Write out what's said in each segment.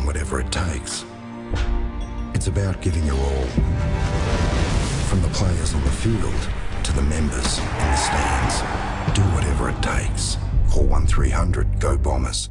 doing whatever it takes. It's about giving your all. From the players on the field to the members in the stands. Do whatever it takes. Call 1300 GO Bombers.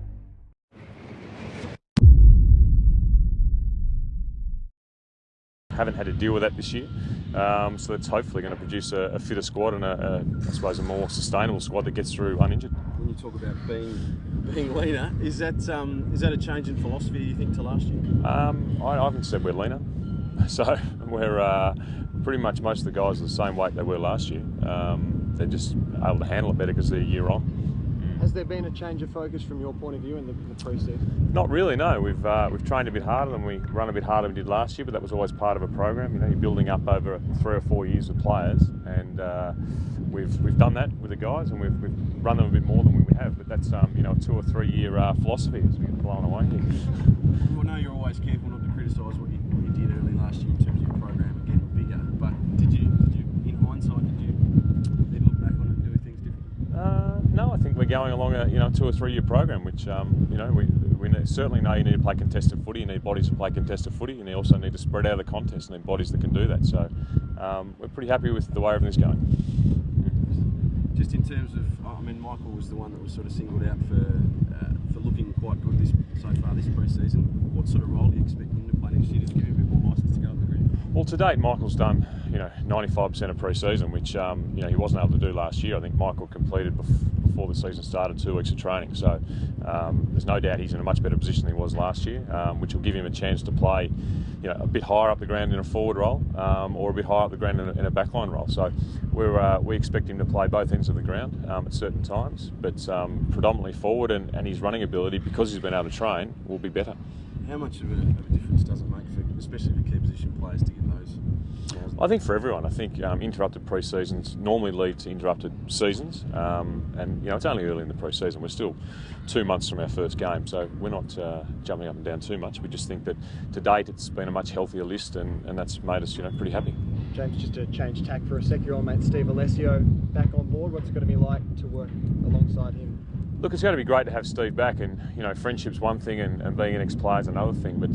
Haven't had to deal with that this year, so that's hopefully going to produce a fitter squad and I suppose a more sustainable squad that gets through uninjured. When you talk about being leaner, is that a change in philosophy, do you think, to last year? I haven't said we're leaner, so we're pretty much most of the guys are the same weight they were last year. They're just able to handle it better because they're a year on. Has there been a change of focus from your point of view in the pre-season? Not really, no. We've trained a bit harder and we run a bit harder than we did last year, but that was always part of a program. You know, you're building up over 3 or 4 years with players, and we've done that with the guys, and we've run them a bit more than we have. But that's a 2 or 3 year philosophy as we get blown away here. Well, I know you're always careful not to criticise what you did early last year in terms of your program and getting bigger. But did you, in hindsight, then look back on it and do things differently? No, I think we're going along a 2 or 3 year program, which we certainly know you need to play contested footy. You need bodies to play contested footy, and you also need to spread out the contest and need bodies that can do that. So we're pretty happy with the way everything's going. Just in terms of, Michael was the one that was sort of singled out for looking quite good so far this pre-season. What sort of role do you expect him to play next year? Just give him a bit more licence to go up the ground. Well, to date, Michael's done 95% of pre-season, which he wasn't able to do last year. I think Michael completed before the season started 2 weeks of training, so there's no doubt he's in a much better position than he was last year, which will give him a chance to play a bit higher up the ground in a forward role or a bit higher up the ground in a backline role. So we expect him to play both ends of the ground at certain times, but predominantly forward, and his running ability, because he's been able to train, will be better. How much of a difference does it make, especially for key position players, to get those? I think for everyone. I think interrupted pre-seasons normally lead to interrupted seasons, and it's only early in the pre-season. We're still 2 months from our first game, so we're not jumping up and down too much. We just think that to date it's been a much healthier list, and that's made us pretty happy. James, just to change tack for a sec, your old mate Steve Alessio back on board. What's it going to be like to work alongside him? Look, it's going to be great to have Steve back, and friendship's one thing, and being an ex-player is another thing. But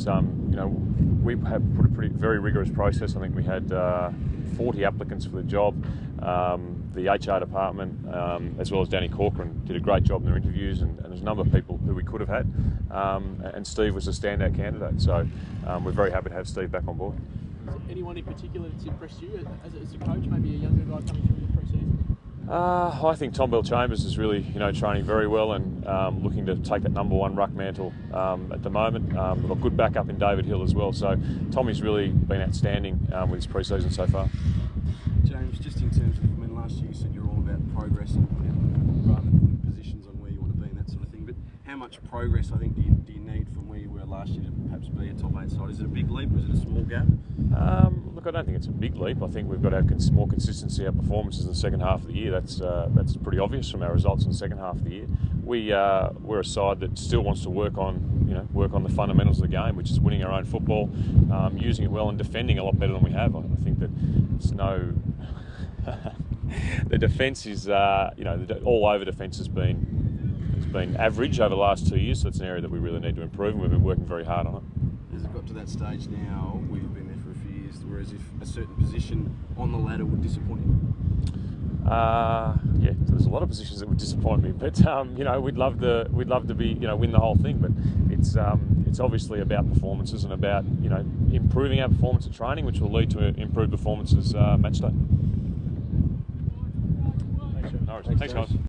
we have put a very rigorous process. I think we had 40 applicants for the job. The HR department, as well as Danny Corcoran, did a great job in their interviews, and there's a number of people who we could have had, and Steve was a standout candidate. So we're very happy to have Steve back on board. Is there anyone in particular that's impressed you as a coach? Maybe a younger guy coming through the pre-season? I think Tom Bell-Chambers is really, training very well and looking to take that #1 ruck mantle at the moment. We've got good backup in David Hill as well. So Tommy's really been outstanding with his pre-season so far. James, just in terms of, last year you said you're all about progress and rather than putting positions on where you want to be and that sort of thing. But how much progress, I think, do you need from where you were last year to perhaps be a top 8 side? Is it a big leap or is it a small gap? Look, I don't think it's a big leap. I think we've got to have more consistency in our performances in the second half of the year. That's pretty obvious from our results in the second half of the year. We're a side that still wants to work on the fundamentals of the game, which is winning our own football, using it well, and defending a lot better than we have. I think that it's the defence is all over defence has been average over the last 2 years. So it's an area that we really need to improve, and we've been working very hard on it. Has it got to that stage now, we've been there for a few years, whereas if a certain position on the ladder would disappoint you? Yeah, there's a lot of positions that would disappoint me, but we'd love to be win the whole thing. But it's obviously about performances and about improving our performance at training, which will lead to improved performances match day. Thanks, Thanks, guys.